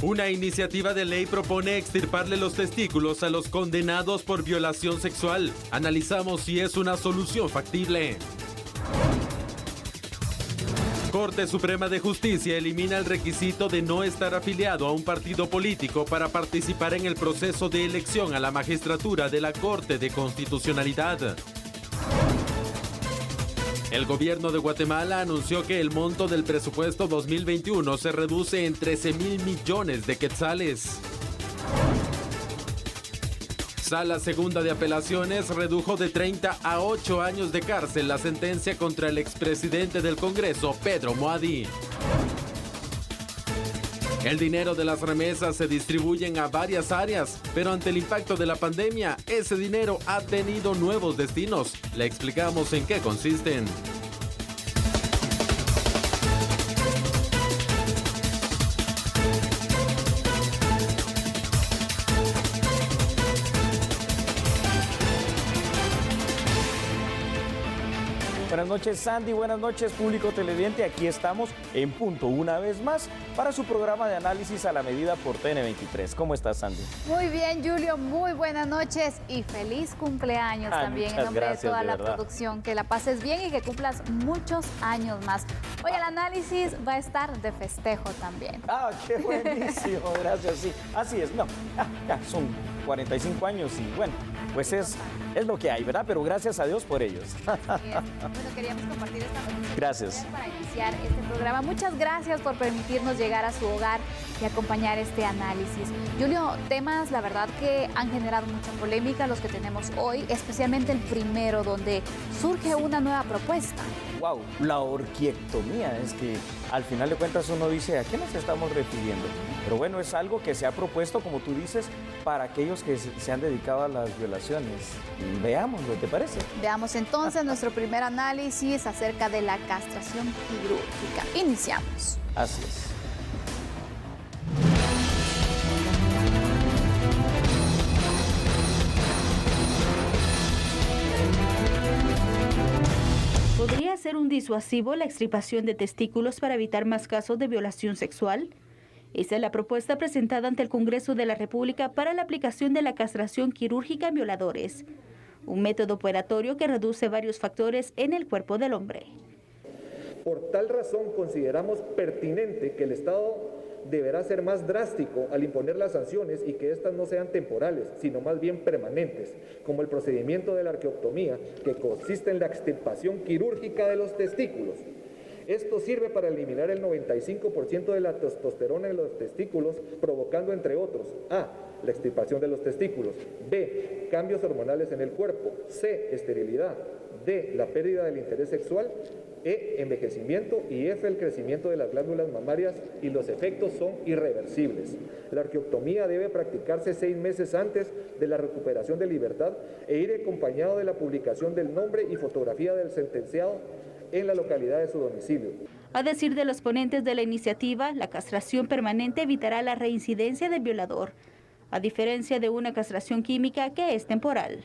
Una iniciativa de ley propone extirparle los testículos a los condenados por violación sexual. Analizamos si es una solución factible. Corte Suprema de Justicia elimina el requisito de no estar afiliado a un partido político para participar en el proceso de elección a la magistratura de la Corte de Constitucionalidad. El gobierno de Guatemala anunció que el monto del presupuesto 2021 se reduce en 13,000 millones de quetzales. Sala Segunda de Apelaciones redujo de 30 a 8 años de cárcel la sentencia contra el expresidente del Congreso, Pedro Moadi. El dinero de las remesas se distribuyen a varias áreas, pero ante el impacto de la pandemia, ese dinero ha tenido nuevos destinos. Le explicamos en qué consisten. Buenas noches, Sandy. Buenas noches, público televidente. Aquí estamos en punto una vez más para su programa de análisis a la medida por TN23. ¿Cómo estás, Sandy? Muy bien, Julio. Muy buenas noches y feliz cumpleaños también en nombre de toda la producción. Que la pases bien y que cumplas muchos años más. Hoy el análisis va a estar de festejo también. ¡Ah, qué buenísimo! Gracias, sí. Así es. No, ya son 45 años y bueno, pues es lo que hay, ¿verdad? Pero gracias a Dios por ellos. Así es. Bueno, queríamos compartir esta noticia. Gracias. Para iniciar este programa. Muchas gracias por permitirnos llegar a su hogar y acompañar este análisis. Julio, temas, la verdad, que han generado mucha polémica, los que tenemos hoy, especialmente el primero, donde surge una nueva propuesta. Wow, la orquiectomía, es que al final de cuentas uno dice, ¿a qué nos estamos refiriendo? Pero bueno, es algo que se ha propuesto, como tú dices, para aquellos que se han dedicado a las violaciones. Veámoslo, ¿te parece? Veamos entonces nuestro primer análisis acerca de la castración quirúrgica. Iniciamos. Así es. ¿Podría ser un disuasivo la extirpación de testículos para evitar más casos de violación sexual? Esa es la propuesta presentada ante el Congreso de la República para la aplicación de la castración quirúrgica en violadores, un método operatorio que reduce varios factores en el cuerpo del hombre. Por tal razón consideramos pertinente que el Estado deberá ser más drástico al imponer las sanciones y que éstas no sean temporales, sino más bien permanentes, como el procedimiento de la arqueoptomía, que consiste en la extirpación quirúrgica de los testículos. Esto sirve para eliminar el 95% de la testosterona en los testículos, provocando, entre otros, A, la extirpación de los testículos, B, cambios hormonales en el cuerpo, C, esterilidad, D, la pérdida del interés sexual, E, envejecimiento y F, el crecimiento de las glándulas mamarias, y los efectos son irreversibles. La arqueoptomía debe practicarse 6 meses antes de la recuperación de libertad e ir acompañado de la publicación del nombre y fotografía del sentenciado en la localidad de su domicilio. A decir de los ponentes de la iniciativa, la castración permanente evitará la reincidencia del violador, a diferencia de una castración química que es temporal.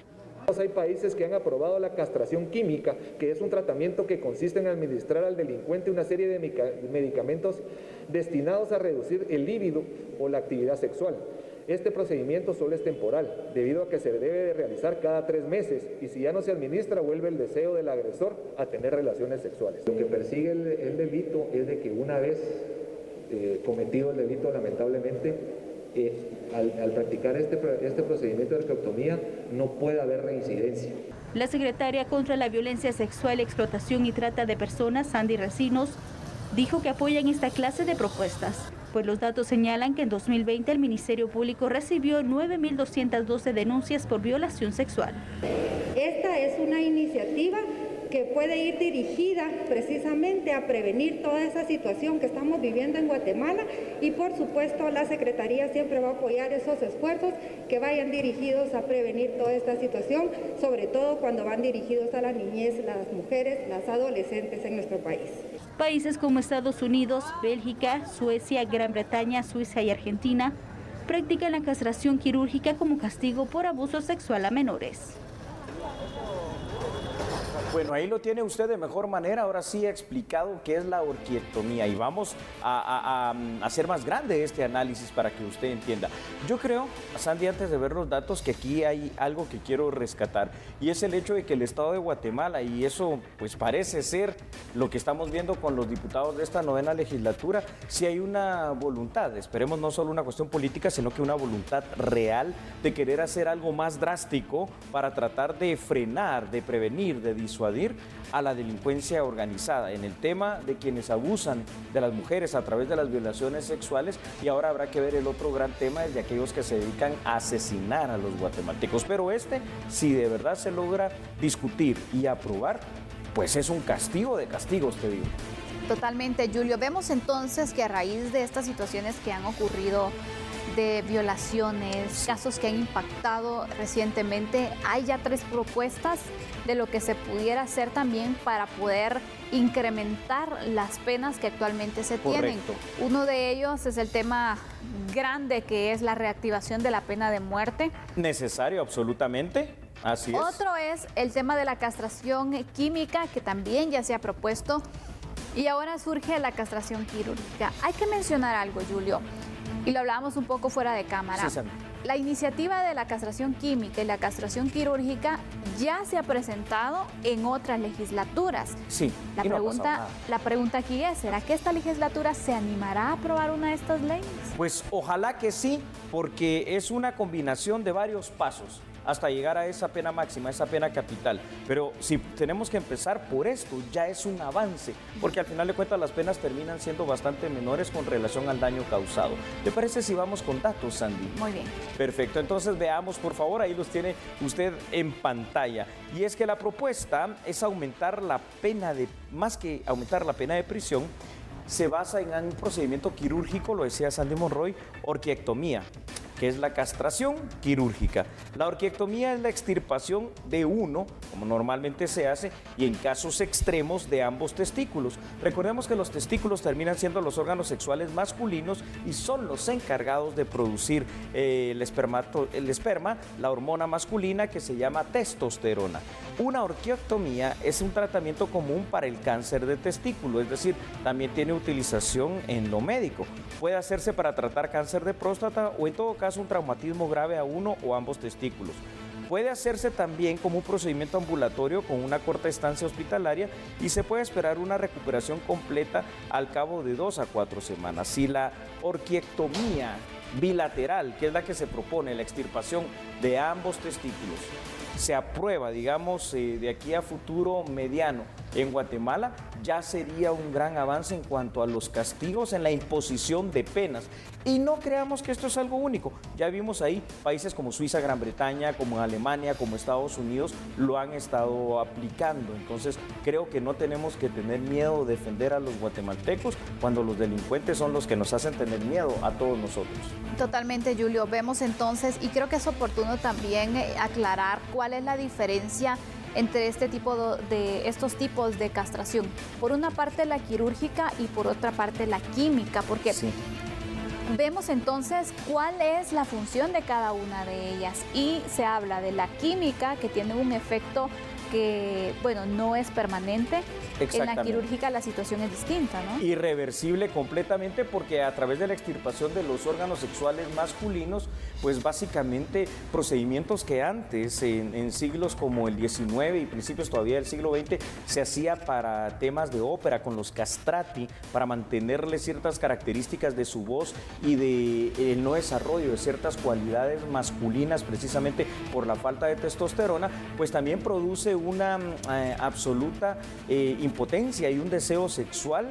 Hay países que han aprobado la castración química, que es un tratamiento que consiste en administrar al delincuente una serie de medicamentos destinados a reducir el líbido o la actividad sexual. Este procedimiento solo es temporal, debido a que se debe de realizar cada 3 meses, y si ya no se administra, vuelve el deseo del agresor a tener relaciones sexuales. Lo que persigue el delito es de que una vez cometido el delito, lamentablemente, al practicar este procedimiento de arqueoptomía no puede haber reincidencia. La secretaria contra la violencia sexual, explotación y trata de personas, Sandy Recinos, dijo que apoyan esta clase de propuestas, pues los datos señalan que en 2020 el Ministerio Público recibió 9.212 denuncias por violación sexual. Esta es una iniciativa que puede ir dirigida precisamente a prevenir toda esa situación que estamos viviendo en Guatemala, y por supuesto la Secretaría siempre va a apoyar esos esfuerzos que vayan dirigidos a prevenir toda esta situación, sobre todo cuando van dirigidos a la niñez, las mujeres, las adolescentes en nuestro país. Países como Estados Unidos, Bélgica, Suecia, Gran Bretaña, Suiza y Argentina practican la castración quirúrgica como castigo por abuso sexual a menores. Bueno, ahí lo tiene usted de mejor manera. Ahora sí ha explicado qué es la orquiectomía y vamos a hacer más grande este análisis para que usted entienda. Yo creo, Sandy, antes de ver los datos, que aquí hay algo que quiero rescatar y es el hecho de que el Estado de Guatemala, y eso pues parece ser lo que estamos viendo con los diputados de esta 9ª legislatura, si hay una voluntad, esperemos no solo una cuestión política, sino que una voluntad real de querer hacer algo más drástico para tratar de frenar, de prevenir, de disuadir a la delincuencia organizada en el tema de quienes abusan de las mujeres a través de las violaciones sexuales, y ahora habrá que ver el otro gran tema de aquellos que se dedican a asesinar a los guatemaltecos. Pero si de verdad se logra discutir y aprobar, pues es un castigo de castigos, te digo. Totalmente, Julio. Vemos entonces que a raíz de estas situaciones que han ocurrido de violaciones, casos que han impactado recientemente, hay ya 3 propuestas de lo que se pudiera hacer también para poder incrementar las penas que actualmente se tienen. Correcto. Uno de ellos es el tema grande, que es la reactivación de la pena de muerte. Necesario, absolutamente. Así es. Otro es el tema de la castración química, que también ya se ha propuesto. Y ahora surge la castración quirúrgica. Hay que mencionar algo, Julio, y lo hablábamos un poco fuera de cámara. Sí, Sandy. La iniciativa de la castración química y la castración quirúrgica ya se ha presentado en otras legislaturas. Sí, La pregunta aquí es, ¿será que esta legislatura se animará a aprobar una de estas leyes? Pues ojalá que sí, porque es una combinación de varios pasos hasta llegar a esa pena máxima, esa pena capital. Pero si tenemos que empezar por esto, ya es un avance, porque al final de cuentas las penas terminan siendo bastante menores con relación al daño causado. ¿Le parece si vamos con datos, Sandy? Muy bien. Perfecto, entonces veamos, por favor, ahí los tiene usted en pantalla. Y es que la propuesta es aumentar la pena más que aumentar la pena de prisión, se basa en un procedimiento quirúrgico, lo decía Sandy Monroy, orquiectomía, que es la castración quirúrgica. La orquiectomía es la extirpación de uno, como normalmente se hace, y en casos extremos de ambos testículos. Recordemos que los testículos terminan siendo los órganos sexuales masculinos y son los encargados de producir el esperma, la hormona masculina que se llama testosterona. Una orquiectomía es un tratamiento común para el cáncer de testículo, es decir, también tiene utilización en lo médico. Puede hacerse para tratar cáncer de próstata o en todo caso un traumatismo grave a uno o ambos testículos. Puede hacerse también como un procedimiento ambulatorio con una corta estancia hospitalaria y se puede esperar una recuperación completa al cabo de 2 a 4 semanas. Si la orquiectomía bilateral, que es la que se propone, la extirpación de ambos testículos, se aprueba, digamos, de aquí a futuro mediano en Guatemala, ya sería un gran avance en cuanto a los castigos en la imposición de penas. Y no creamos que esto es algo único. Ya vimos ahí países como Suiza, Gran Bretaña, como Alemania, como Estados Unidos, lo han estado aplicando. Entonces, creo que no tenemos que tener miedo de defender a los guatemaltecos cuando los delincuentes son los que nos hacen tener miedo a todos nosotros. Totalmente, Julio. Vemos entonces, y creo que es oportuno también aclarar cuál es la diferencia entre estos tipos de castración. Por una parte la quirúrgica y por otra parte la química, porque sí. Vemos entonces cuál es la función de cada una de ellas y se habla de la química, que tiene un efecto que, bueno, no es permanente. En la quirúrgica la situación es distinta, ¿no? Irreversible completamente, porque a través de la extirpación de los órganos sexuales masculinos, pues básicamente procedimientos que antes, en siglos como el XIX y principios todavía del siglo XX, se hacía para temas de ópera con los castrati, para mantenerle ciertas características de su voz y de el no desarrollo de ciertas cualidades masculinas precisamente por la falta de testosterona, pues también produce una absoluta impotencia y un deseo sexual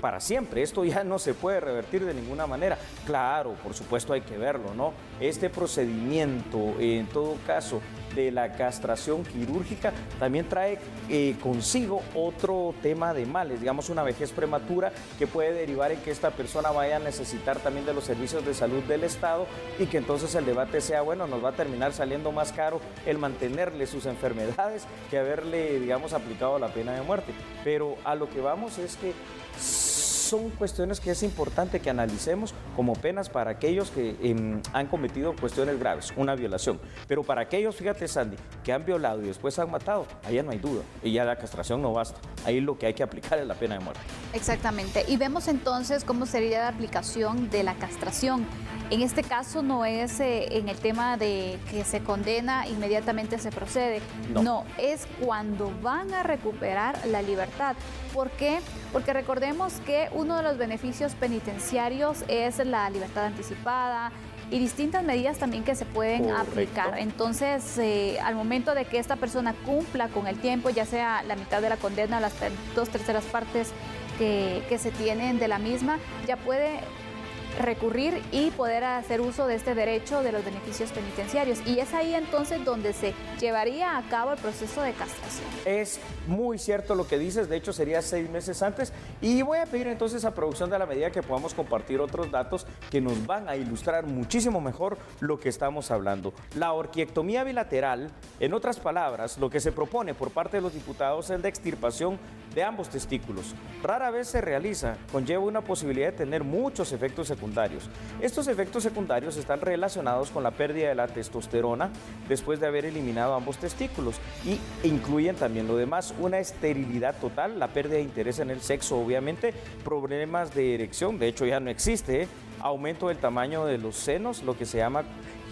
para siempre. Esto ya no se puede revertir de ninguna manera. Claro, por supuesto hay que verlo, ¿no? Este procedimiento, en todo caso, de la castración quirúrgica también trae consigo otro tema de males, digamos una vejez prematura que puede derivar en que esta persona vaya a necesitar también de los servicios de salud del Estado y que entonces el debate sea, bueno, nos va a terminar saliendo más caro el mantenerle sus enfermedades que haberle, digamos, aplicado la pena de muerte. Pero a lo que vamos es que son cuestiones que es importante que analicemos como penas para aquellos que han cometido cuestiones graves, una violación. Pero para aquellos, fíjate Sandy, que han violado y después han matado, ahí ya no hay duda. Y ya la castración no basta. Ahí lo que hay que aplicar es la pena de muerte. Exactamente. Y vemos entonces cómo sería la aplicación de la castración. En este caso no es en el tema de que se condena, inmediatamente se procede. No, es cuando van a recuperar la libertad. ¿Por qué? Porque recordemos que uno de los beneficios penitenciarios es la libertad anticipada y distintas medidas también que se pueden aplicar. Entonces, al momento de que esta persona cumpla con el tiempo, ya sea la mitad de la condena o las 2/3 partes que se tienen de la misma, ya puede recurrir y poder hacer uso de este derecho de los beneficios penitenciarios. Y es ahí entonces donde se llevaría a cabo el proceso de castración. Es muy cierto lo que dices, de hecho sería 6 meses antes. Y voy a pedir entonces a producción de la medida que podamos compartir otros datos que nos van a ilustrar muchísimo mejor lo que estamos hablando. La orquiectomía bilateral, en otras palabras, lo que se propone por parte de los diputados es la extirpación de ambos testículos. Rara vez se realiza, conlleva una posibilidad de tener muchos efectos secundarios. Estos efectos secundarios están relacionados con la pérdida de la testosterona después de haber eliminado ambos testículos y incluyen también lo demás, una esterilidad total, la pérdida de interés en el sexo, obviamente, problemas de erección, de hecho ya no existe, aumento del tamaño de los senos, lo que se llama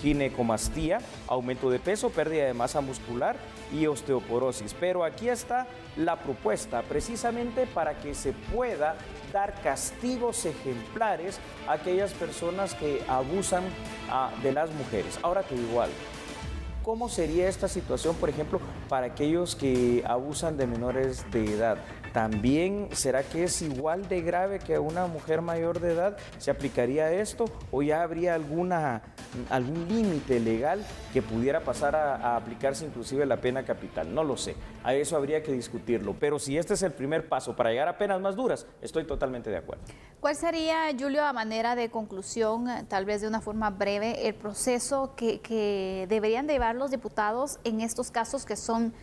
ginecomastía, aumento de peso, pérdida de masa muscular y osteoporosis. Pero aquí está la propuesta, precisamente para que se pueda dar castigos ejemplares a aquellas personas que abusan de las mujeres. Ahora te digo algo. ¿Cómo sería esta situación, por ejemplo, para aquellos que abusan de menores de edad? ¿También será que es igual de grave que a una mujer mayor de edad? ¿Se aplicaría esto o ya habría algún límite legal que pudiera pasar a aplicarse inclusive la pena capital? No lo sé, a eso habría que discutirlo. Pero si este es el primer paso para llegar a penas más duras, estoy totalmente de acuerdo. ¿Cuál sería, Julio, a manera de conclusión, tal vez de una forma breve, el proceso que deberían llevar los diputados en estos casos que son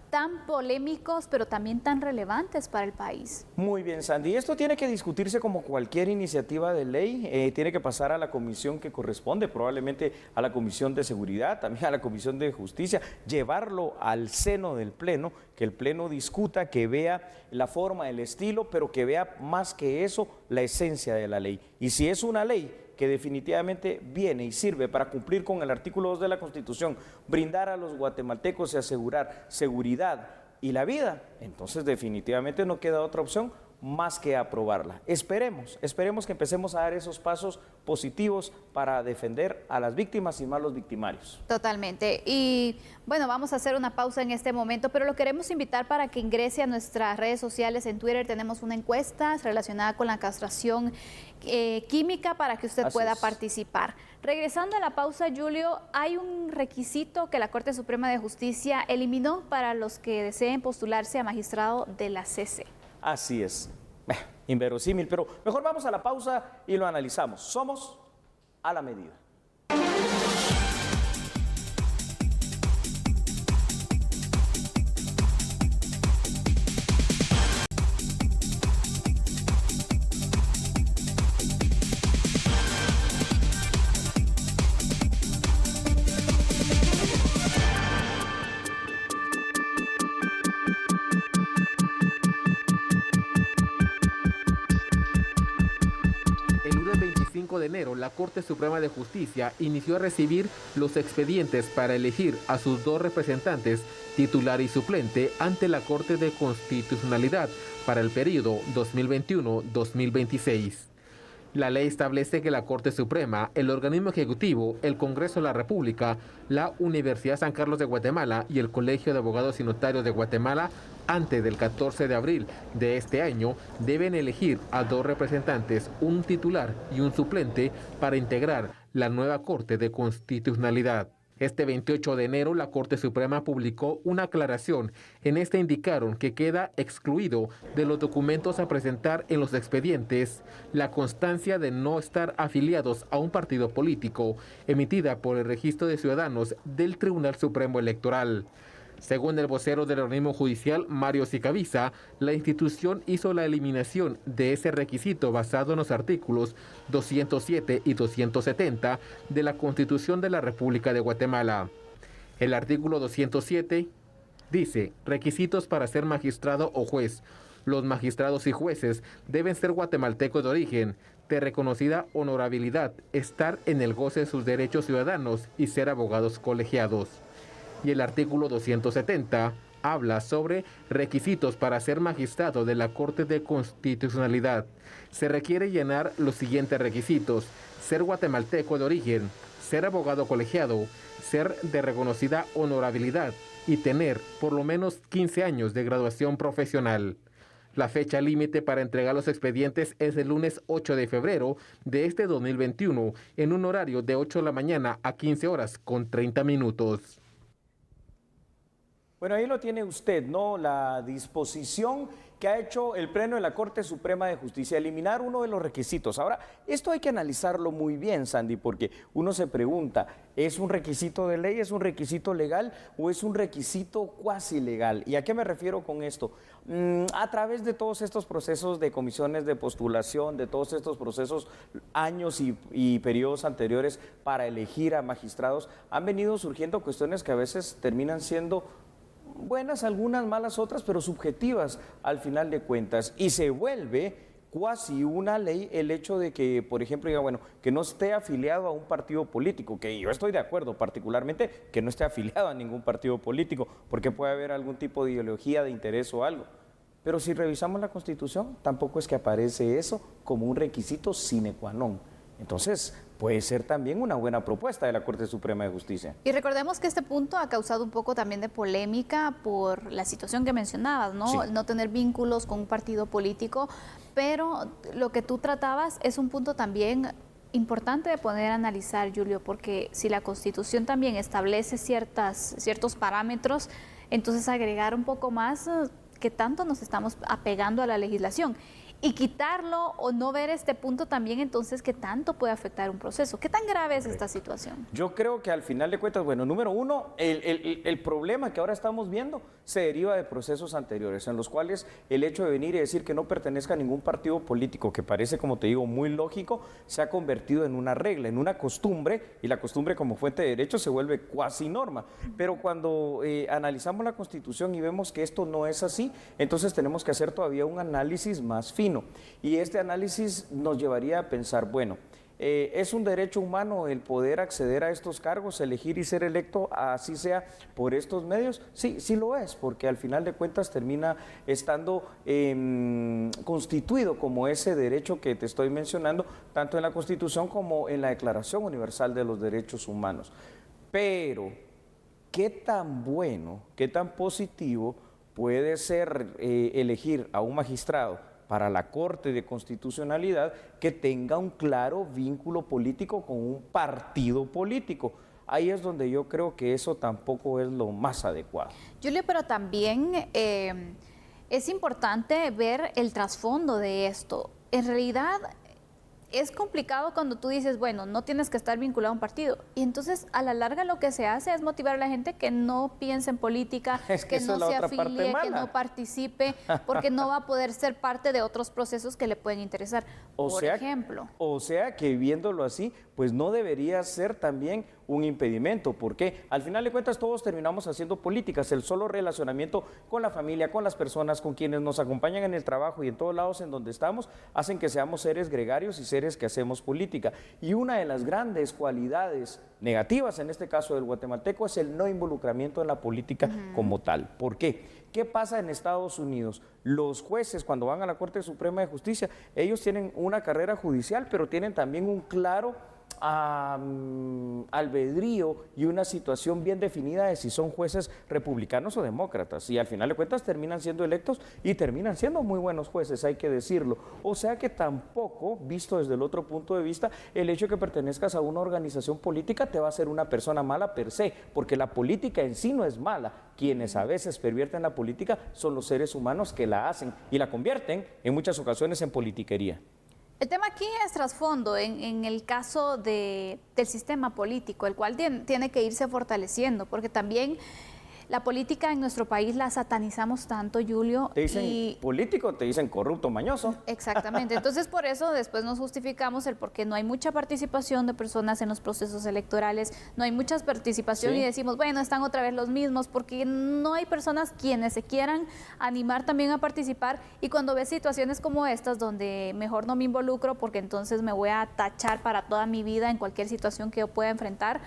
tan polémicos, pero también tan relevantes para el país? Muy bien, Sandy. Esto tiene que discutirse como cualquier iniciativa de ley. Tiene que pasar a la comisión que corresponde, probablemente a la Comisión de Seguridad, también a la Comisión de Justicia, llevarlo al seno del Pleno, que el Pleno discuta, que vea la forma, el estilo, pero que vea más que eso, la esencia de la ley. Y si es una ley que definitivamente viene y sirve para cumplir con el artículo 2 de la Constitución, brindar a los guatemaltecos y asegurar seguridad y la vida, entonces definitivamente no queda otra opción más que aprobarla. Esperemos que empecemos a dar esos pasos positivos para defender a las víctimas y más los victimarios. Totalmente. Y bueno, vamos a hacer una pausa en este momento, pero lo queremos invitar para que ingrese a nuestras redes sociales. En Twitter tenemos una encuesta relacionada con la castración química para que usted pueda participar. Regresando a la pausa, Julio, hay un requisito que la Corte Suprema de Justicia eliminó para los que deseen postularse a magistrado de la CC. Así es, inverosímil, pero mejor vamos a la pausa y lo analizamos. Somos a la medida. De enero, la Corte Suprema de Justicia inició a recibir los expedientes para elegir a sus 2 representantes, titular y suplente, ante la Corte de Constitucionalidad para el periodo 2021-2026. La ley establece que la Corte Suprema, el organismo ejecutivo, el Congreso de la República, la Universidad San Carlos de Guatemala y el Colegio de Abogados y Notarios de Guatemala, antes del 14 de abril de este año, deben elegir a 2 representantes, un titular y un suplente, para integrar la nueva Corte de Constitucionalidad. Este 28 de enero, la Corte Suprema publicó una aclaración. En esta indicaron que queda excluido de los documentos a presentar en los expedientes la constancia de no estar afiliados a un partido político, emitida por el Registro de Ciudadanos del Tribunal Supremo Electoral. Según el vocero del organismo judicial, Mario Sicabiza, la institución hizo la eliminación de ese requisito basado en los artículos 207 y 270 de la Constitución de la República de Guatemala. El artículo 207 dice: requisitos para ser magistrado o juez. Los magistrados y jueces deben ser guatemaltecos de origen, de reconocida honorabilidad, estar en el goce de sus derechos ciudadanos y ser abogados colegiados. Y el artículo 270 habla sobre requisitos para ser magistrado de la Corte de Constitucionalidad. Se requiere llenar los siguientes requisitos: ser guatemalteco de origen, ser abogado colegiado, ser de reconocida honorabilidad y tener por lo menos 15 años de graduación profesional. La fecha límite para entregar los expedientes es el lunes 8 de febrero de este 2021 en un horario de 8 de la mañana a 15 horas con 30 minutos. Bueno, ahí lo tiene usted, ¿no? La disposición que ha hecho el Pleno de la Corte Suprema de Justicia, eliminar uno de los requisitos. Ahora, esto hay que analizarlo muy bien, Sandy, porque uno se pregunta, ¿es un requisito de ley, es un requisito legal o es un requisito cuasi legal? ¿Y a qué me refiero con esto? A través de todos estos procesos de comisiones de postulación, de todos estos procesos, años y periodos anteriores para elegir a magistrados, han venido surgiendo cuestiones que a veces terminan siendo buenas, algunas malas, otras, pero subjetivas al final de cuentas, y se vuelve cuasi una ley el hecho de que, por ejemplo, diga, bueno, que no esté afiliado a un partido político, que yo estoy de acuerdo particularmente que no esté afiliado a ningún partido político, porque puede haber algún tipo de ideología, de interés o algo. Pero si revisamos la Constitución, tampoco es que aparece eso como un requisito sine qua non. Entonces, puede ser también una buena propuesta de la Corte Suprema de Justicia. Y recordemos que este punto ha causado un poco también de polémica por la situación que mencionabas, ¿no? Sí. No tener vínculos con un partido político, pero lo que tú tratabas es un punto también importante de poder analizar, Julio, porque si la Constitución también establece ciertos parámetros, entonces agregar un poco más que tanto nos estamos apegando a la legislación. Y quitarlo o no ver este punto también, entonces, ¿qué tanto puede afectar un proceso? ¿Qué tan grave es esta situación? Yo creo que al final de cuentas, bueno, número uno, el problema que ahora estamos viendo se deriva de procesos anteriores, en los cuales el hecho de venir y decir que no pertenezca a ningún partido político, que parece, como te digo, muy lógico, se ha convertido en una regla, en una costumbre, y la costumbre como fuente de derecho se vuelve cuasi norma. Pero cuando analizamos la Constitución y vemos que esto no es así, entonces tenemos que hacer todavía un análisis más fino. Y este análisis nos llevaría a pensar, bueno, ¿es un derecho humano el poder acceder a estos cargos, elegir y ser electo, así sea por estos medios? Sí, sí lo es, porque al final de cuentas termina estando constituido como ese derecho que te estoy mencionando, tanto en la Constitución como en la Declaración Universal de los Derechos Humanos. Pero, ¿qué tan bueno, qué tan positivo puede ser elegir a un magistrado para la Corte de Constitucionalidad que tenga un claro vínculo político con un partido político? Ahí es donde yo creo que eso tampoco es lo más adecuado. Julio, pero también es importante ver el trasfondo de esto. En realidad es complicado cuando tú dices, bueno, no tienes que estar vinculado a un partido. Y entonces, a la larga, lo que se hace es motivar a la gente que no piense en política, que no se afilie, que no participe, porque no va a poder ser parte de otros procesos que le pueden interesar. Por ejemplo. O sea que viéndolo así, pues no debería ser también un impedimento, porque al final de cuentas todos terminamos haciendo políticas. El solo relacionamiento con la familia, con las personas, con quienes nos acompañan en el trabajo y en todos lados en donde estamos, hacen que seamos seres gregarios y seres que hacemos política. Y una de las grandes cualidades negativas, en este caso del guatemalteco, es el no involucramiento en la política como tal. ¿Por qué? ¿Qué pasa en Estados Unidos? Los jueces, cuando van a la Corte Suprema de Justicia, ellos tienen una carrera judicial, pero tienen también un claro albedrío y una situación bien definida de si son jueces republicanos o demócratas, y al final de cuentas terminan siendo electos y terminan siendo muy buenos jueces, hay que decirlo. O sea que tampoco, visto desde el otro punto de vista, el hecho de que pertenezcas a una organización política te va a hacer una persona mala per se, porque la política en sí no es mala. Quienes a veces pervierten la política son los seres humanos que la hacen y la convierten en muchas ocasiones en politiquería. El tema aquí es trasfondo en el caso del sistema político, el cual tiene que irse fortaleciendo, porque también la política en nuestro país la satanizamos tanto, Julio. Te dicen político, te dicen corrupto, mañoso. Exactamente. Entonces, por eso después nos justificamos el por qué no hay mucha participación de personas en los procesos electorales, no hay mucha participación y decimos, bueno, están otra vez los mismos, porque no hay personas quienes se quieran animar también a participar, y cuando ves situaciones como estas, donde mejor no me involucro porque entonces me voy a tachar para toda mi vida en cualquier situación que yo pueda enfrentar,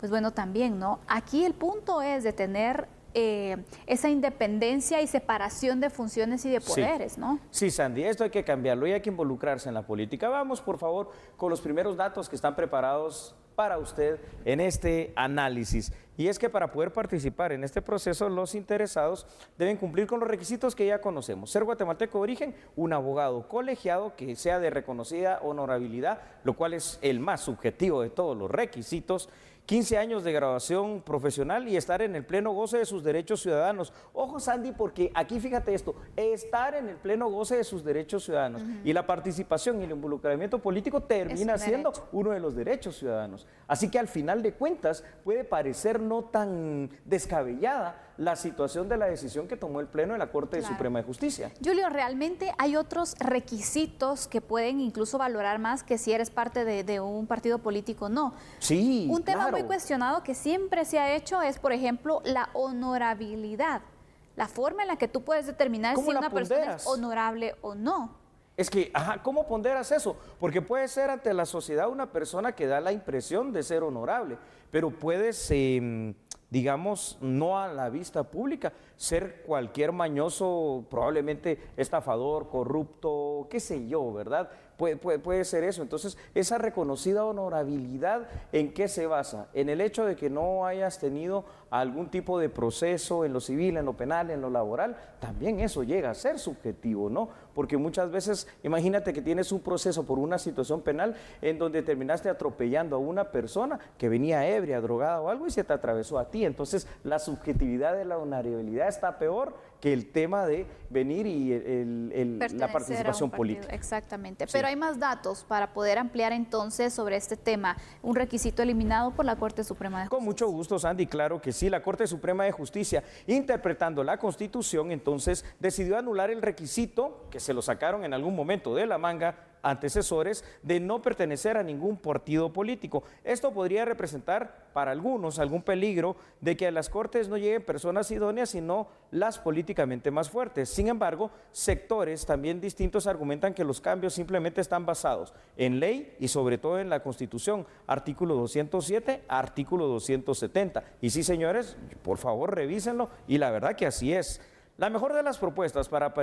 pues bueno, también, ¿no? Aquí el punto es de tener esa independencia y separación de funciones y de poderes, ¿no? Sí, Sandy, esto hay que cambiarlo y hay que involucrarse en la política. Vamos, por favor, con los primeros datos que están preparados para usted en este análisis. Y es que para poder participar en este proceso, los interesados deben cumplir con los requisitos que ya conocemos. Ser guatemalteco de origen, un abogado colegiado que sea de reconocida honorabilidad, lo cual es el más subjetivo de todos los requisitos, 15 años de graduación profesional y estar en el pleno goce de sus derechos ciudadanos. Ojo, Sandy, porque aquí fíjate esto, estar en el pleno goce de sus derechos ciudadanos y la participación y el involucramiento político termina siendo uno de los derechos ciudadanos. Así que al final de cuentas puede parecer no tan descabellada la situación de la decisión que tomó el Pleno de la Corte Suprema de Justicia. Julio, realmente hay otros requisitos que pueden incluso valorar más que si eres parte de un partido político o no. Sí, un tema muy cuestionado que siempre se ha hecho es, por ejemplo, la honorabilidad. La forma en la que tú puedes determinar si una persona es honorable o no. Es que, ¿cómo ponderas eso? Porque puede ser ante la sociedad una persona que da la impresión de ser honorable, pero puedes, digamos, no a la vista pública, ser cualquier mañoso, probablemente estafador, corrupto, qué sé yo, ¿verdad? Puede ser eso. Entonces, esa reconocida honorabilidad, ¿en qué se basa? En el hecho de que no hayas tenido algún tipo de proceso en lo civil, en lo penal, en lo laboral, también eso llega a ser subjetivo, ¿no? Porque muchas veces, imagínate que tienes un proceso por una situación penal en donde terminaste atropellando a una persona que venía ebria, drogada o algo y se te atravesó a ti. Entonces, la subjetividad de la honorabilidad está peor que el tema de venir y la participación política. Exactamente. Sí. Pero hay más datos para poder ampliar entonces sobre este tema, un requisito eliminado por la Corte Suprema de Justicia. Con mucho gusto, Sandy, claro que sí. La Corte Suprema de Justicia, interpretando la Constitución, entonces decidió anular el requisito que se lo sacaron en algún momento de la manga antecesores de no pertenecer a ningún partido político. Esto podría representar para algunos algún peligro de que a las Cortes no lleguen personas idóneas, sino las políticamente más fuertes. Sin embargo, sectores también distintos argumentan que los cambios simplemente están basados en ley y sobre todo en la Constitución, artículo 207, artículo 270. Y sí, señores, por favor, revísenlo, y la verdad que así es. La mejor de las propuestas para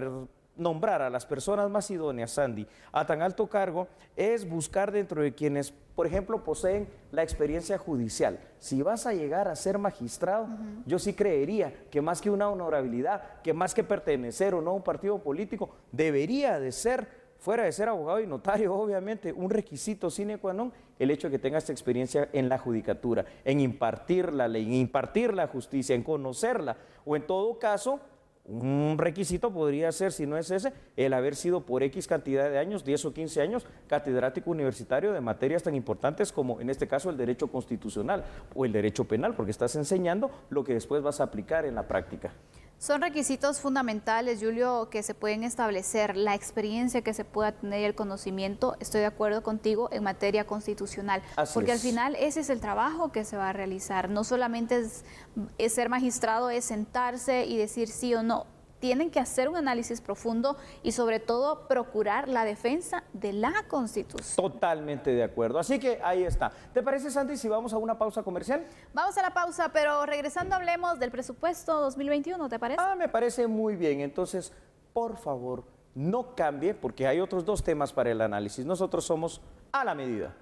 nombrar a las personas más idóneas, Sandy, a tan alto cargo, es buscar dentro de quienes, por ejemplo, poseen la experiencia judicial. Si vas a llegar a ser magistrado, yo sí creería que más que una honorabilidad, que más que pertenecer o no a un partido político, debería de ser, fuera de ser abogado y notario, obviamente, un requisito sine qua non, el hecho de que tengas experiencia en la judicatura, en impartir la ley, en impartir la justicia, en conocerla, o en todo caso, un requisito podría ser, si no es ese, el haber sido por X cantidad de años, 10 o 15 años, catedrático universitario de materias tan importantes como en este caso el derecho constitucional o el derecho penal, porque estás enseñando lo que después vas a aplicar en la práctica. Son requisitos fundamentales, Julio, que se pueden establecer, la experiencia que se pueda tener y el conocimiento, estoy de acuerdo contigo, en materia constitucional. Porque al final ese es el trabajo que se va a realizar. No solamente es ser magistrado, es sentarse y decir sí o no. Tienen que hacer un análisis profundo y sobre todo procurar la defensa de la Constitución. Totalmente de acuerdo. Así que ahí está. ¿Te parece, Sandy, si vamos a una pausa comercial? Vamos a la pausa, pero regresando hablemos del presupuesto 2021, ¿te parece? Me parece muy bien. Entonces, por favor, no cambie porque hay otros dos temas para el análisis. Nosotros somos a la medida.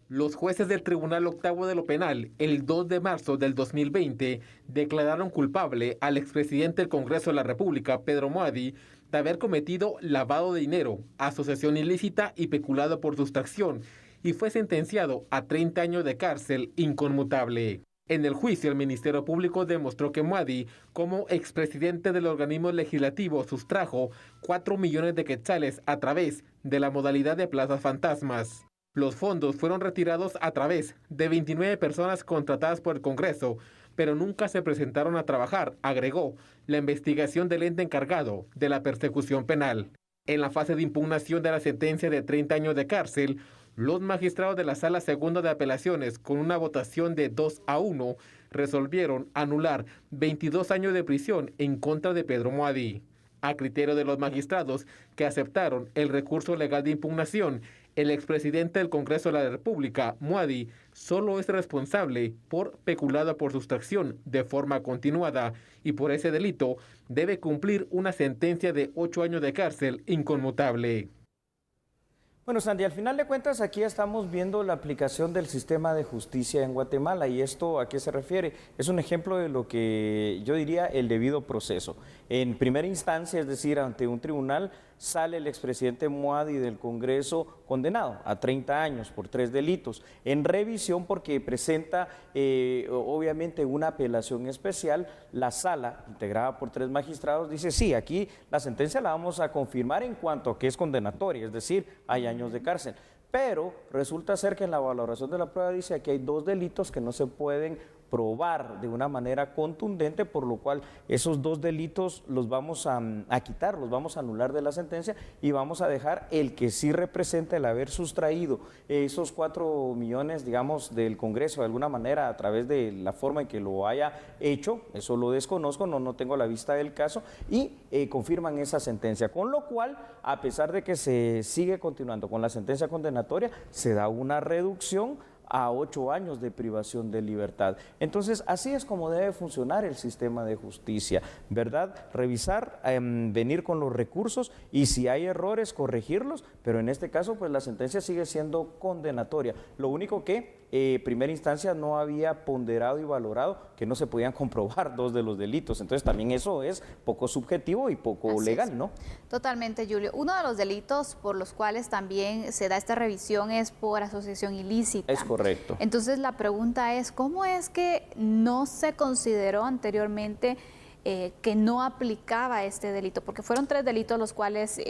Los jueces del Tribunal Octavo de lo Penal, el 2 de marzo del 2020, declararon culpable al expresidente del Congreso de la República, Pedro Moadi, de haber cometido lavado de dinero, asociación ilícita y peculado por sustracción, y fue sentenciado a 30 años de cárcel inconmutable. En el juicio, el Ministerio Público demostró que Muadi, como expresidente del organismo legislativo, sustrajo 4 millones de quetzales a través de la modalidad de plazas fantasmas. Los fondos fueron retirados a través de 29 personas contratadas por el Congreso, pero nunca se presentaron a trabajar, agregó la investigación del ente encargado de la persecución penal. En la fase de impugnación de la sentencia de 30 años de cárcel, los magistrados de la Sala Segunda de Apelaciones, con una votación de 2-1, resolvieron anular 22 años de prisión en contra de Pedro Muadi. A criterio de los magistrados que aceptaron el recurso legal de impugnación, el expresidente del Congreso de la República, Muadi, solo es responsable por peculado por sustracción de forma continuada y por ese delito debe cumplir una sentencia de 8 años de cárcel inconmutable. Bueno, Sandy, al final de cuentas aquí estamos viendo la aplicación del sistema de justicia en Guatemala. ¿Y esto a qué se refiere? Es un ejemplo de lo que yo diría el debido proceso. En primera instancia, es decir, ante un tribunal, sale el expresidente Muadi del Congreso condenado a 30 años por 3 delitos. En revisión, porque presenta obviamente una apelación especial, la sala, integrada por 3 magistrados, dice sí, aquí la sentencia la vamos a confirmar en cuanto a que es condenatoria, es decir, hay años de cárcel. Pero resulta ser que en la valoración de la prueba dice que hay 2 delitos que no se pueden probar de una manera contundente, por lo cual esos 2 delitos los vamos a quitar, los vamos a anular de la sentencia y vamos a dejar el que sí representa el haber sustraído esos 4 millones, digamos, del Congreso de alguna manera a través de la forma en que lo haya hecho, eso lo desconozco, no tengo la vista del caso, y confirman esa sentencia, con lo cual, a pesar de que se sigue continuando con la sentencia condenatoria, se da una reducción a 8 años de privación de libertad. Entonces, así es como debe funcionar el sistema de justicia, ¿verdad? Revisar, venir con los recursos y si hay errores, corregirlos, pero en este caso, pues la sentencia sigue siendo condenatoria. Lo único que primera instancia no había ponderado y valorado que no se podían comprobar 2 de los delitos. Entonces, también eso es poco subjetivo y poco legal, ¿no? Totalmente, Julio. Uno de los delitos por los cuales también se da esta revisión es por asociación ilícita. Es correcto. Entonces, la pregunta es, ¿cómo es que no se consideró anteriormente que no aplicaba este delito? Porque fueron 3 delitos los cuales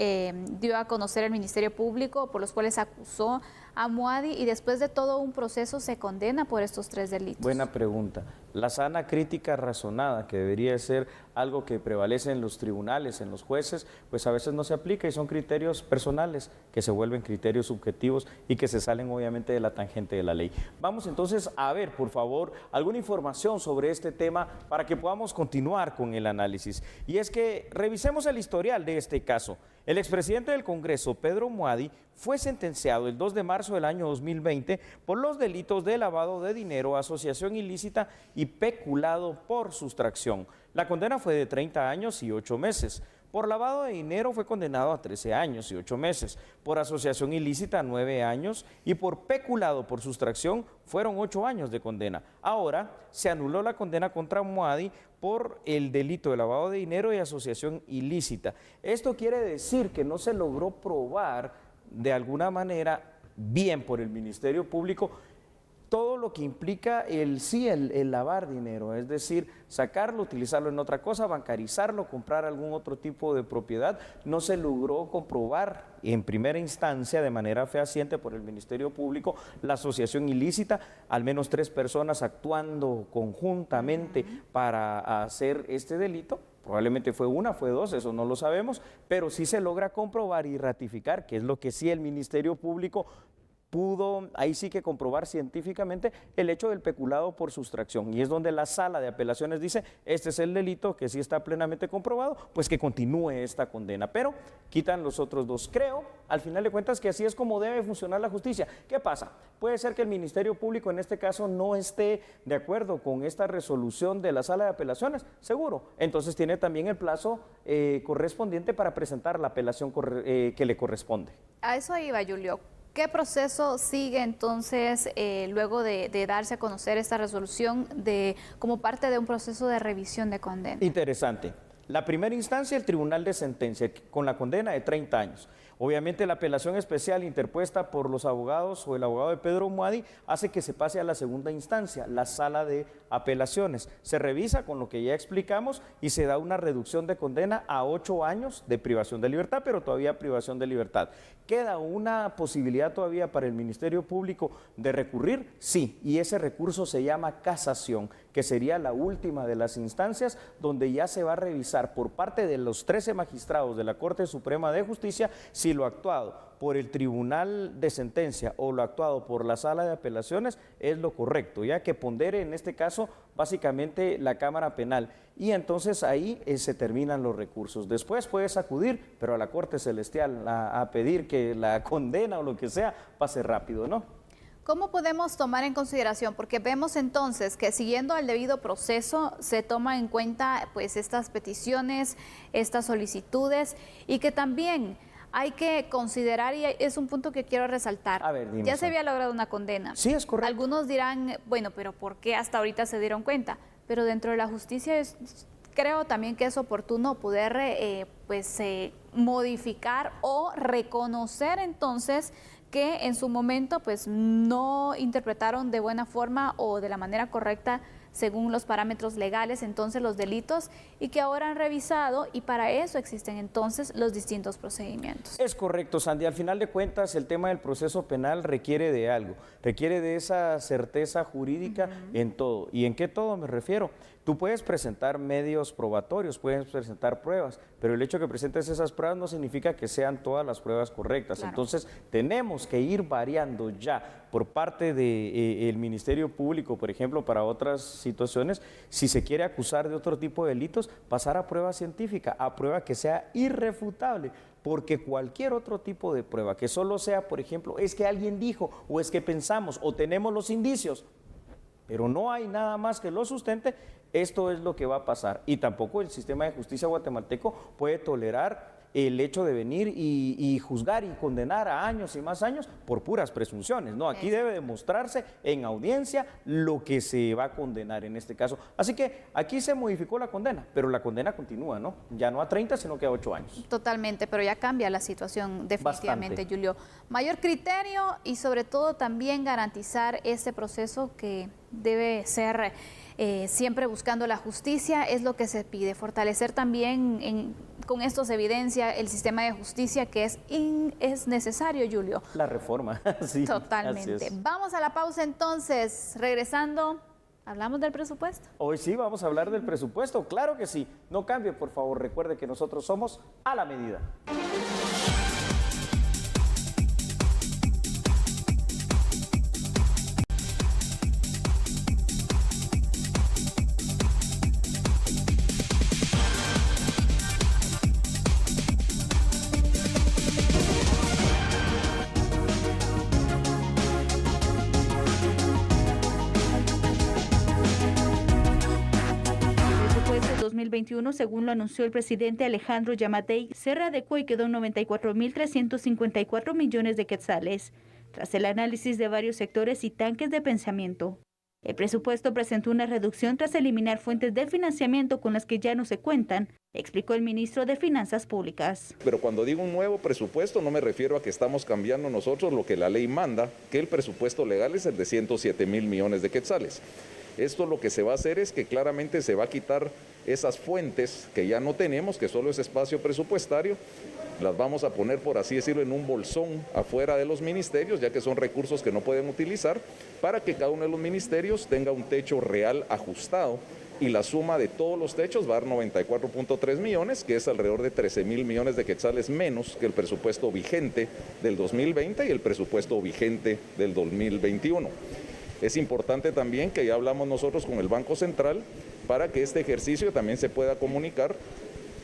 dio a conocer el Ministerio Público, por los cuales acusó a Muadi, y después de todo un proceso se condena por estos 3 delitos. Buena pregunta. La sana crítica razonada, que debería ser algo que prevalece en los tribunales, en los jueces, pues a veces no se aplica y son criterios personales que se vuelven criterios subjetivos y que se salen obviamente de la tangente de la ley. Vamos entonces a ver, por favor, alguna información sobre este tema para que podamos continuar con el análisis. Y es que revisemos el historial de este caso. El expresidente del Congreso, Pedro Muadi, fue sentenciado el 2 de marzo del año 2020 por los delitos de lavado de dinero, asociación ilícita y peculado por sustracción. La condena fue de 30 años y 8 meses. Por lavado de dinero fue condenado a 13 años y 8 meses, por asociación ilícita 9 años y por peculado por sustracción fueron 8 años de condena. Ahora se anuló la condena contra Muadi por el delito de lavado de dinero y asociación ilícita. Esto quiere decir que no se logró probar de alguna manera bien por el Ministerio Público todo lo que implica el lavar dinero, es decir, sacarlo, utilizarlo en otra cosa, bancarizarlo, comprar algún otro tipo de propiedad. No se logró comprobar en primera instancia de manera fehaciente por el Ministerio Público la asociación ilícita, al menos 3 personas actuando conjuntamente para hacer este delito. Probablemente fue 1, fue 2, eso no lo sabemos, pero sí se logra comprobar y ratificar, que es lo que sí el Ministerio Público pudo, ahí sí que comprobar científicamente el hecho del peculado por sustracción, y es donde la Sala de Apelaciones dice, este es el delito que sí está plenamente comprobado, pues que continúe esta condena, pero quitan los otros 2. Creo, al final de cuentas, que así es como debe funcionar la justicia. ¿Qué pasa? Puede ser que el Ministerio Público en este caso no esté de acuerdo con esta resolución de la Sala de Apelaciones, seguro, entonces tiene también el plazo correspondiente para presentar la apelación que le corresponde. A eso iba, Julio. ¿Qué proceso sigue entonces luego de darse a conocer esta resolución como parte de un proceso de revisión de condena? Interesante. La primera instancia, el Tribunal de Sentencia, con la condena de 30 años. Obviamente la apelación especial interpuesta por los abogados o el abogado de Pedro Muadi hace que se pase a la segunda instancia, la sala de apelaciones. Se revisa con lo que ya explicamos y se da una reducción de condena a 8 años de privación de libertad, pero todavía privación de libertad. ¿Queda una posibilidad todavía para el Ministerio Público de recurrir? Sí, y ese recurso se llama casación, que sería la última de las instancias donde ya se va a revisar por parte de los 13 magistrados de la Corte Suprema de Justicia si lo actuado por el Tribunal de Sentencia o lo actuado por la Sala de Apelaciones es lo correcto, ya que pondere en este caso básicamente la Cámara Penal y entonces ahí se terminan los recursos. Después puedes acudir, pero a la Corte Celestial a pedir que la condena o lo que sea pase rápido, ¿no? ¿Cómo podemos tomar en consideración? Porque vemos entonces que siguiendo el debido proceso se toma en cuenta pues estas peticiones, estas solicitudes y que también hay que considerar, y es un punto que quiero resaltar, a ver, ya se había logrado una condena. Sí, es correcto. Algunos dirán, bueno, pero ¿por qué hasta ahorita se dieron cuenta? Pero dentro de la justicia creo también que es oportuno poder modificar o reconocer entonces que en su momento pues no interpretaron de buena forma o de la manera correcta según los parámetros legales entonces los delitos y que ahora han revisado y para eso existen entonces los distintos procedimientos. Es correcto, Sandy. Al final de cuentas el tema del proceso penal requiere de algo, requiere de esa certeza jurídica en todo. ¿Y en qué todo me refiero? Tú puedes presentar medios probatorios, puedes presentar pruebas, pero el hecho de que presentes esas pruebas no significa que sean todas las pruebas correctas. Claro. Entonces tenemos que ir variando ya por parte del Ministerio Público, por ejemplo, para otras situaciones, si se quiere acusar de otro tipo de delitos, pasar a prueba científica, a prueba que sea irrefutable, porque cualquier otro tipo de prueba, que solo sea, por ejemplo, es que alguien dijo, o es que pensamos, o tenemos los indicios, pero no hay nada más que lo sustente, esto es lo que va a pasar. Y tampoco el sistema de justicia guatemalteco puede tolerar el hecho de venir y juzgar y condenar a años y más años por puras presunciones, ¿no? Aquí debe demostrarse en audiencia lo que se va a condenar en este caso. Así que aquí se modificó la condena, pero la condena continúa, ¿no? Ya no a 30, sino que a 8 años. Totalmente, pero ya cambia la situación definitivamente, Bastante. Julio. Mayor criterio y sobre todo también garantizar este proceso que debe ser siempre buscando la justicia, es lo que se pide. Fortalecer también, con esto se evidencia el sistema de justicia que es necesario, Julio. La reforma, sí. Totalmente. Vamos a la pausa entonces. Regresando, ¿hablamos del presupuesto? Hoy sí vamos a hablar del presupuesto, claro que sí. No cambie, por favor. Recuerde que nosotros somos a la medida. El presupuesto 2021, según lo anunció el presidente Alejandro Yamatei, se readecuó y quedó en 94.354 millones de quetzales, tras el análisis de varios sectores y tanques de pensamiento. El presupuesto presentó una reducción tras eliminar fuentes de financiamiento con las que ya no se cuentan, explicó el ministro de Finanzas Públicas. Pero cuando digo un nuevo presupuesto no me refiero a que estamos cambiando nosotros lo que la ley manda, que el presupuesto legal es el de 107.000 millones de quetzales. Esto lo que se va a hacer es que claramente se va a quitar esas fuentes que ya no tenemos, que solo es espacio presupuestario, las vamos a poner, por así decirlo, en un bolsón afuera de los ministerios, ya que son recursos que no pueden utilizar, para que cada uno de los ministerios tenga un techo real ajustado y la suma de todos los techos va a dar 94.3 millones, que es alrededor de 13.000 millones de quetzales menos que el presupuesto vigente del 2020 y el presupuesto vigente del 2021. Es importante también que ya hablamos nosotros con el Banco Central para que este ejercicio también se pueda comunicar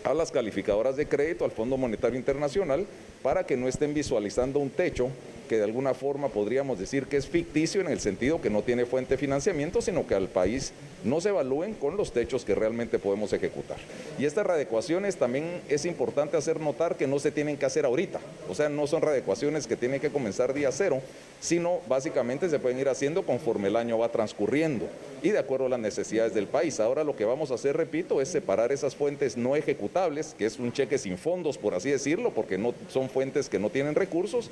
a las calificadoras de crédito, al Fondo Monetario Internacional, para que no estén visualizando un techo que de alguna forma podríamos decir que es ficticio en el sentido que no tiene fuente de financiamiento, sino que al país no se evalúen con los techos que realmente podemos ejecutar. Y estas readecuaciones también es importante hacer notar que no se tienen que hacer ahorita, o sea, no son readecuaciones que tienen que comenzar día cero, sino básicamente se pueden ir haciendo conforme el año va transcurriendo y de acuerdo a las necesidades del país. Ahora lo que vamos a hacer, repito, es separar esas fuentes no ejecutables, que es un cheque sin fondos, por así decirlo, porque no son fuentes que no tienen recursos,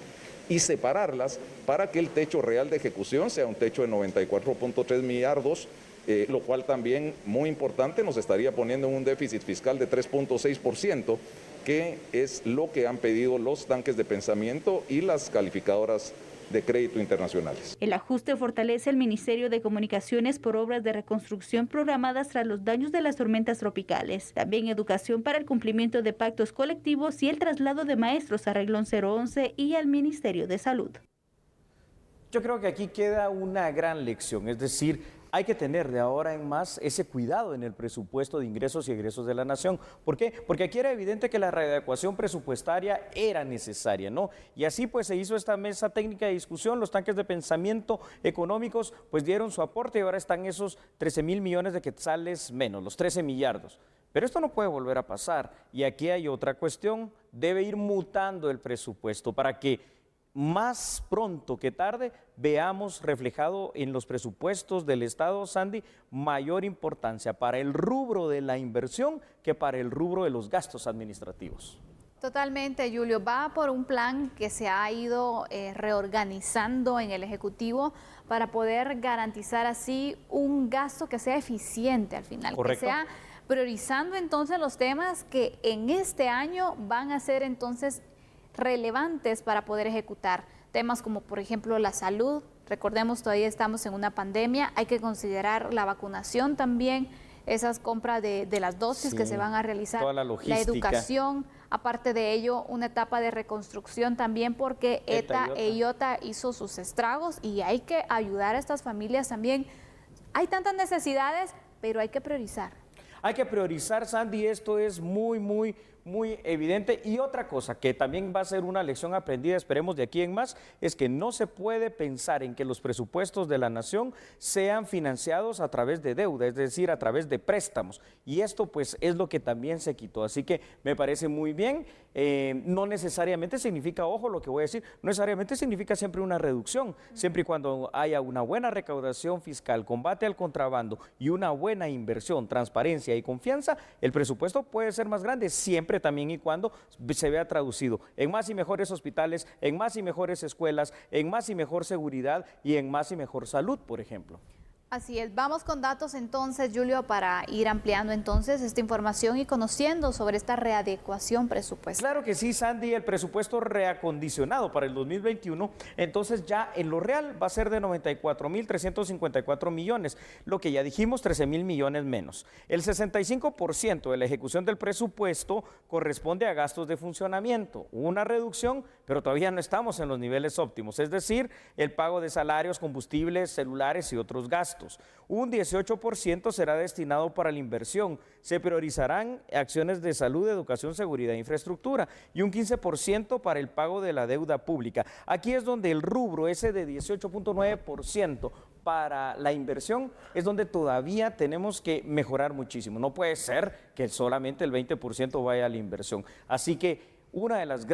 y separarlas para que el techo real de ejecución sea un techo de 94.3 millardos, lo cual también, muy importante, nos estaría poniendo en un déficit fiscal de 3.6%, que es lo que han pedido los tanques de pensamiento y las calificadoras de crédito internacionales. El ajuste fortalece el Ministerio de Comunicaciones por obras de reconstrucción programadas tras los daños de las tormentas tropicales. También educación para el cumplimiento de pactos colectivos y el traslado de maestros a Reglón 011 y al Ministerio de Salud. Yo creo que aquí queda una gran lección, es decir, hay que tener de ahora en más ese cuidado en el presupuesto de ingresos y egresos de la nación. ¿Por qué? Porque aquí era evidente que la readecuación presupuestaria era necesaria, ¿no? Y así pues se hizo esta mesa técnica de discusión, los tanques de pensamiento económicos pues dieron su aporte y ahora están esos 13.000 millones de quetzales menos, los 13 millardos. Pero esto no puede volver a pasar y aquí hay otra cuestión, debe ir mutando el presupuesto para que más pronto que tarde veamos reflejado en los presupuestos del Estado, Sandy, mayor importancia para el rubro de la inversión que para el rubro de los gastos administrativos. Totalmente, Julio. Va por un plan que se ha ido reorganizando en el Ejecutivo para poder garantizar así un gasto que sea eficiente al final. Correcto. Que sea priorizando entonces los temas que en este año van a ser entonces relevantes para poder ejecutar. Temas como por ejemplo la salud, recordemos todavía estamos en una pandemia, hay que considerar la vacunación también, esas compras de las dosis que se van a realizar, toda la logística, educación, aparte de ello una etapa de reconstrucción también porque ETA e IOTA hizo sus estragos y hay que ayudar a estas familias también. Hay tantas necesidades, pero hay que priorizar. Hay que priorizar, Sandy, esto es muy evidente. Y otra cosa que también va a ser una lección aprendida, esperemos de aquí en más, es que no se puede pensar en que los presupuestos de la nación sean financiados a través de deuda, es decir, a través de préstamos. Y esto pues es lo que también se quitó. Así que me parece muy bien. No necesariamente significa, ojo lo que voy a decir, no necesariamente significa siempre una reducción, siempre y cuando haya una buena recaudación fiscal, combate al contrabando y una buena inversión, transparencia y confianza, el presupuesto puede ser más grande, siempre también y cuando se vea traducido en más y mejores hospitales, en más y mejores escuelas, en más y mejor seguridad y en más y mejor salud, por ejemplo. Así es, vamos con datos entonces, Julio, para ir ampliando entonces esta información y conociendo sobre esta readecuación presupuestaria. Claro que sí, Sandy, el presupuesto reacondicionado para el 2021, entonces ya en lo real va a ser de 94.354 millones, lo que ya dijimos, 13.000 millones menos. El 65% de la ejecución del presupuesto corresponde a gastos de funcionamiento, una reducción, pero todavía no estamos en los niveles óptimos, es decir, el pago de salarios, combustibles, celulares y otros gastos. Un 18% será destinado para la inversión. Se priorizarán acciones de salud, educación, seguridad e infraestructura y un 15% para el pago de la deuda pública. Aquí es donde el rubro ese de 18.9% para la inversión es donde todavía tenemos que mejorar muchísimo. No puede ser que solamente el 20% vaya a la inversión. Así que uno de los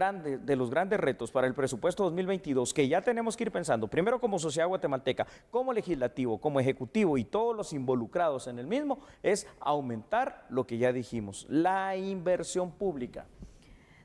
grandes retos para el presupuesto 2022 que ya tenemos que ir pensando, primero como sociedad guatemalteca, como legislativo, como ejecutivo y todos los involucrados en el mismo, es aumentar lo que ya dijimos, la inversión pública.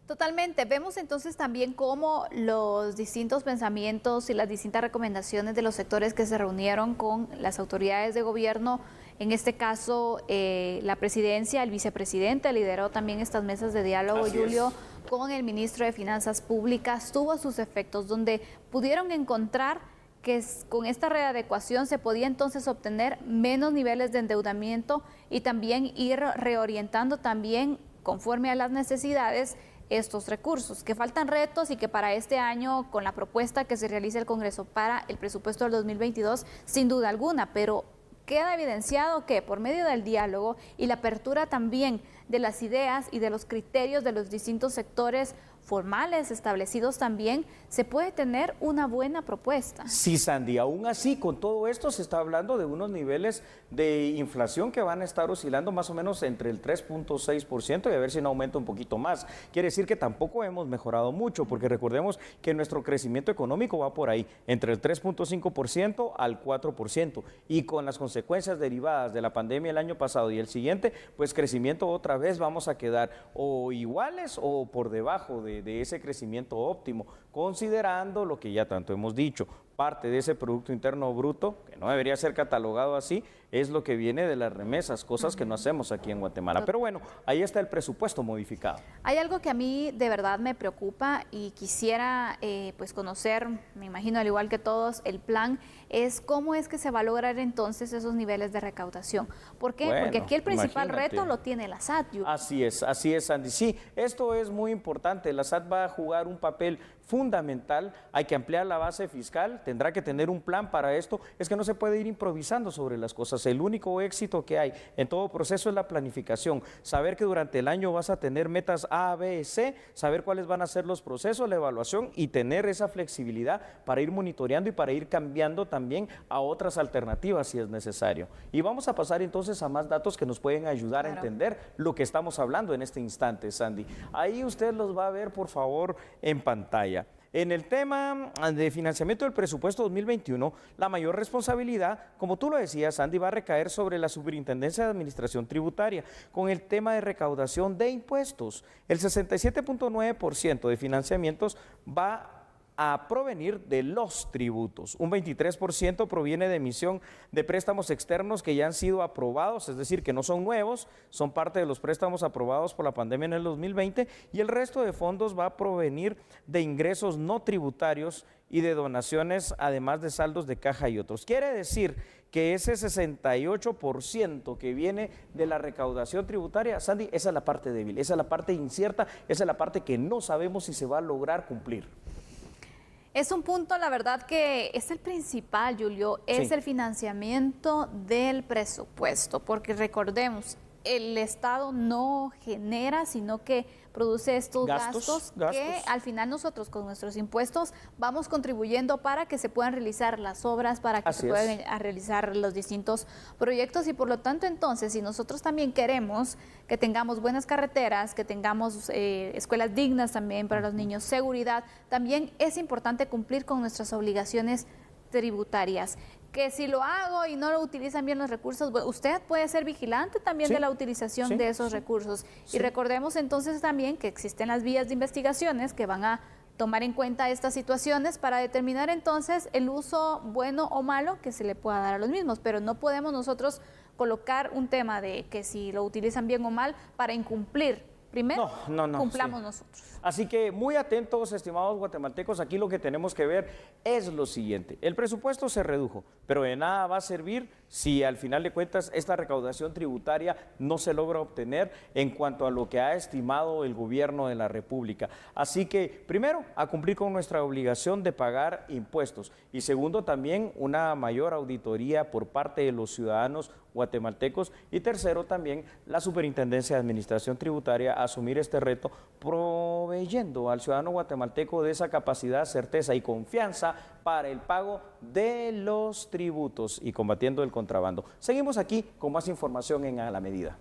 Totalmente. Vemos entonces también cómo los distintos pensamientos y las distintas recomendaciones de los sectores que se reunieron con las autoridades de gobierno, en este caso la presidencia, el vicepresidente lideró también estas mesas de diálogo, Julio, con el ministro de Finanzas Públicas, tuvo sus efectos donde pudieron encontrar que con esta readecuación se podía entonces obtener menos niveles de endeudamiento y también ir reorientando también conforme a las necesidades estos recursos, que faltan retos y que para este año, con la propuesta que se realiza el Congreso para el presupuesto del 2022, sin duda alguna, pero queda evidenciado que por medio del diálogo y la apertura también de las ideas y de los criterios de los distintos sectores formales establecidos también, se puede tener una buena propuesta. Sí, Sandy, aún así, con todo esto se está hablando de unos niveles de inflación que van a estar oscilando más o menos entre el 3.6% y a ver si no aumenta un poquito más. Quiere decir que tampoco hemos mejorado mucho, porque recordemos que nuestro crecimiento económico va por ahí, entre el 3.5% al 4%, y con las consecuencias derivadas de la pandemia el año pasado y el siguiente, pues crecimiento otra vez vamos a quedar o iguales o por debajo de ese crecimiento óptimo, considerando lo que ya tanto hemos dicho, parte de ese Producto Interno Bruto, que no debería ser catalogado así, es lo que viene de las remesas, cosas que no hacemos aquí en Guatemala. Pero bueno, ahí está el presupuesto modificado. Hay algo que a mí de verdad me preocupa y quisiera pues conocer, me imagino al igual que todos, el plan, es cómo es que se va a lograr entonces esos niveles de recaudación. ¿Por qué? Bueno, porque aquí el principal imagínate. reto lo tiene la SAT. Así es, Sandy. Sí, esto es muy importante. La SAT va a jugar un papel fundamental. Hay que ampliar la base fiscal, tendrá que tener un plan para esto. Es que no se puede ir improvisando sobre las cosas. El único éxito que hay en todo proceso es la planificación. Saber que durante el año vas a tener metas A, B, C, saber cuáles van a ser los procesos, la evaluación y tener esa flexibilidad para ir monitoreando y para ir cambiando también a otras alternativas si es necesario. Y vamos a pasar entonces a más datos que nos pueden ayudar a entender lo que estamos hablando en este instante, Sandy. Ahí usted los va a ver, por favor, en pantalla. En el tema de financiamiento del presupuesto 2021, la mayor responsabilidad, como tú lo decías, Sandy, va a recaer sobre la Superintendencia de Administración Tributaria, con el tema de recaudación de impuestos. El 67.9% de financiamientos va a provenir de los tributos. Un 23% proviene de emisión de préstamos externos que ya han sido aprobados, es decir, que no son nuevos, son parte de los préstamos aprobados por la pandemia en el 2020, y el resto de fondos va a provenir de ingresos no tributarios y de donaciones, además de saldos de caja y otros. Quiere decir que ese 68% que viene de la recaudación tributaria, Sandy, esa es la parte débil, esa es la parte incierta, esa es la parte que no sabemos si se va a lograr cumplir. Es un punto, la verdad, que es el principal, Julio, es el financiamiento del presupuesto, porque recordemos, el Estado no genera, sino que produce estos gastos que al final nosotros con nuestros impuestos vamos contribuyendo para que se puedan realizar las obras, para que se puedan realizar los distintos proyectos, y por lo tanto entonces si nosotros también queremos que tengamos buenas carreteras, que tengamos escuelas dignas también para los niños, seguridad, también es importante cumplir con nuestras obligaciones tributarias. Que si lo hago y no lo utilizan bien los recursos, usted puede ser vigilante también de la utilización de esos recursos. Y recordemos entonces también que existen las vías de investigaciones que van a tomar en cuenta estas situaciones para determinar entonces el uso bueno o malo que se le pueda dar a los mismos. Pero no podemos nosotros colocar un tema de que si lo utilizan bien o mal para incumplir. Primero, cumplamos nosotros. Así que muy atentos, estimados guatemaltecos, aquí lo que tenemos que ver es lo siguiente. El presupuesto se redujo, pero de nada va a servir si al final de cuentas esta recaudación tributaria no se logra obtener en cuanto a lo que ha estimado el gobierno de la República. Así que, primero, a cumplir con nuestra obligación de pagar impuestos, y segundo, también una mayor auditoría por parte de los ciudadanos guatemaltecos, y tercero, también la Superintendencia de Administración Tributaria a asumir este reto, proveyendo al ciudadano guatemalteco de esa capacidad, certeza y confianza para el pago de los tributos y combatiendo el contrabando. Seguimos aquí con más información en A la Medida.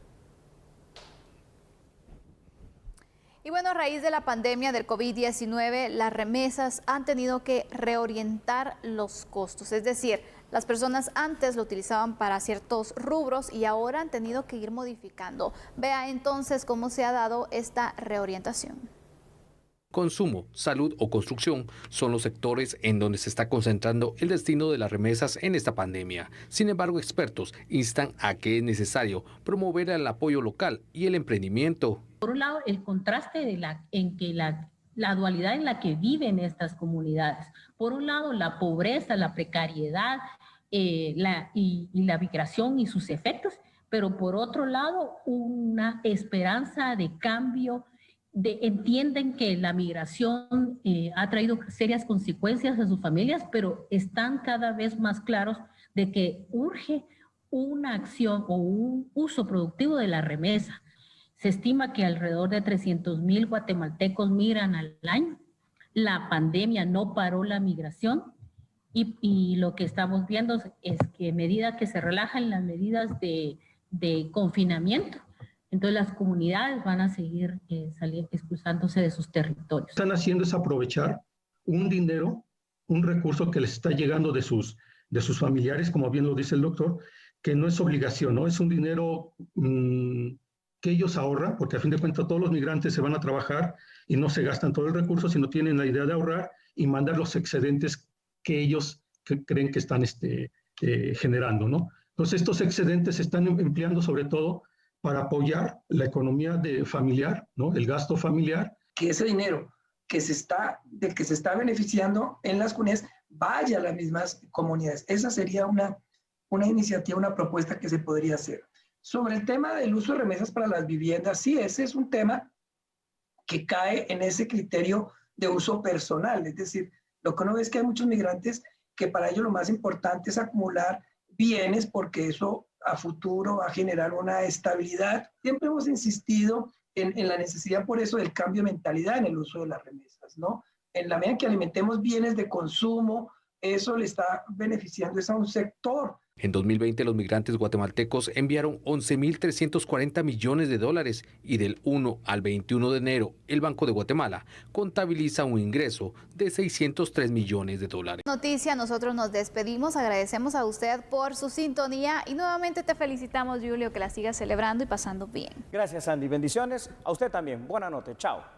Y bueno, a raíz de la pandemia del COVID-19, las remesas han tenido que reorientar los costos. Es decir, las personas antes lo utilizaban para ciertos rubros y ahora han tenido que ir modificando. Vea entonces cómo se ha dado esta reorientación. Consumo, salud o construcción son los sectores en donde se está concentrando el destino de las remesas en esta pandemia. Sin embargo, expertos instan a que es necesario promover el apoyo local y el emprendimiento. Por un lado, el contraste en que la dualidad en la que viven estas comunidades. Por un lado, la pobreza, la precariedad y la migración y sus efectos, pero por otro lado, una esperanza de cambio. Entienden que la migración ha traído serias consecuencias a sus familias, pero están cada vez más claros de que urge una acción o un uso productivo de la remesa. Se estima que alrededor de 300,000 guatemaltecos migran al año. La pandemia no paró la migración y lo que estamos viendo es que a medida que se relajan las medidas de confinamiento, entonces las comunidades van a seguir expulsándose de sus territorios. Están haciendo es aprovechar un dinero, un recurso que les está llegando de sus familiares, como bien lo dice el doctor, que no es obligación, ¿no? Es un dinero que ellos ahorran, porque a fin de cuentas todos los migrantes se van a trabajar y no se gastan todo el recurso, sino tienen la idea de ahorrar y mandar los excedentes que ellos creen que están generando, ¿no? Entonces estos excedentes se están empleando sobre todo para apoyar la economía familiar, ¿no? El gasto familiar. Que ese dinero del que se está beneficiando en las comunidades vaya a las mismas comunidades. Esa sería una iniciativa, una propuesta que se podría hacer. Sobre el tema del uso de remesas para las viviendas, sí, ese es un tema que cae en ese criterio de uso personal. Es decir, lo que uno ve es que hay muchos migrantes que para ellos lo más importante es acumular bienes porque eso a futuro va a generar una estabilidad. Siempre hemos insistido en la necesidad por eso del cambio de mentalidad en el uso de las remesas, ¿no? En la medida en que alimentemos bienes de consumo, eso le está beneficiando a un sector. En 2020, los migrantes guatemaltecos enviaron 11.340 millones de dólares y del 1 al 21 de enero, el Banco de Guatemala contabiliza un ingreso de 603 millones de dólares. Noticia, nosotros nos despedimos, agradecemos a usted por su sintonía y nuevamente te felicitamos, Julio, que la sigas celebrando y pasando bien. Gracias, Andy. Bendiciones. A usted también. Buena noche. Chao.